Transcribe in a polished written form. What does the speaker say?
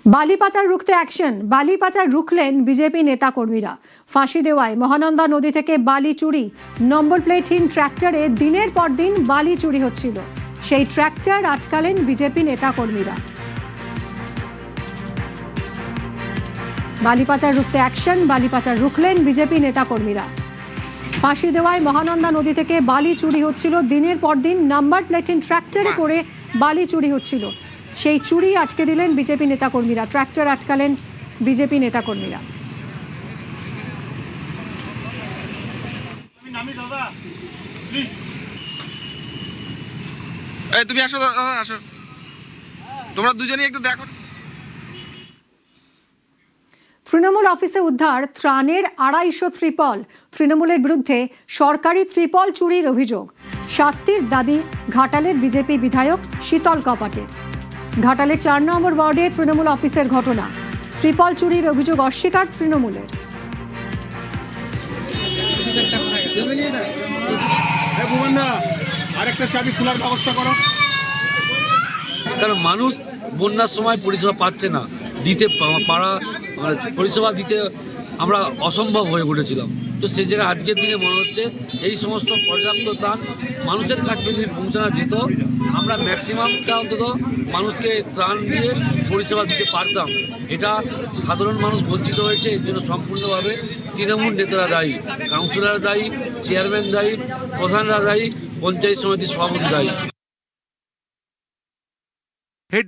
বালি পাচার রুখতে অ্যাকশন। বালি পাচার রুখলেন বিজেপি নেতাকর্মীরা। ফাঁসি দেওয়ায় মহানন্দা নদী থেকে বালি চুরি। নম্বর প্লেটহীন ট্র্যাক্টরে দিনের পর দিন বালি চুরি হচ্ছিল, সেই ট্র্যাক্টর আটকালেন বিজেপি নেতাকর্মীরা। বালি পাচার রুখতে অ্যাকশন। বালি পাচার রুখলেন বিজেপি নেতাকর্মীরা। ফাঁসি দেওয়ায় মহানন্দা নদী থেকে বালি চুরি হচ্ছিল, দিনের পর দিন নাম্বার প্লেটহীন ট্র্যাক্টরে করে বালি চুরি হচ্ছিল, সেই চুরি আটকে দিলেন বিজেপি নেতাকর্মীরা। ট্র্যাক্টর আটকালেন বিজেপি নেতাকর্মীরা। তুমি আসো দাদা, আসো, তোমরা দুজনেই একটু দেখো। তৃণমূল অফিসে উদ্ধার ত্রাণের 250 ত্রিপল। তৃণমূলের বিরুদ্ধে সরকারি ত্রিপল চুরির অভিযোগ। শাস্তির দাবি ঘাটালের বিজেপি বিধায়ক শীতল কপাটের। ঘাটালের 4 নম্বর ওয়ার্ডে তৃণমূল অফিসের ঘটনা। ত্রিপল চুরির অভিযোগ অস্বীকার তৃণমূলের। কারণ মানুষ বন্যার সময় পরিষেবা পাচ্ছে না, দিতে পারা মানে পরিষেবা দিতে আমরা অসম্ভব হয়ে উঠেছিলাম। তো সেই জায়গায় আজকের দিনে মনে হচ্ছে এই সমস্ত পর্যাপ্ত ত্রাণ মানুষের কাছে যদি পৌঁছানো যেত, আমরা ম্যাক্সিমামটা অন্তত মানুষকে ত্রাণ দিয়ে পরিষেবা দিতে পারতাম। এটা সাধারণ মানুষ বঞ্চিত হয়েছে, এর জন্য সম্পূর্ণভাবে তৃণমূল নেতারা দায়ী, কাউন্সিলর দায়ী, চেয়ারম্যান দায়ী, প্রধানরা দায়ী, পঞ্চায়েত সমিতির সভাপতি দায়ী।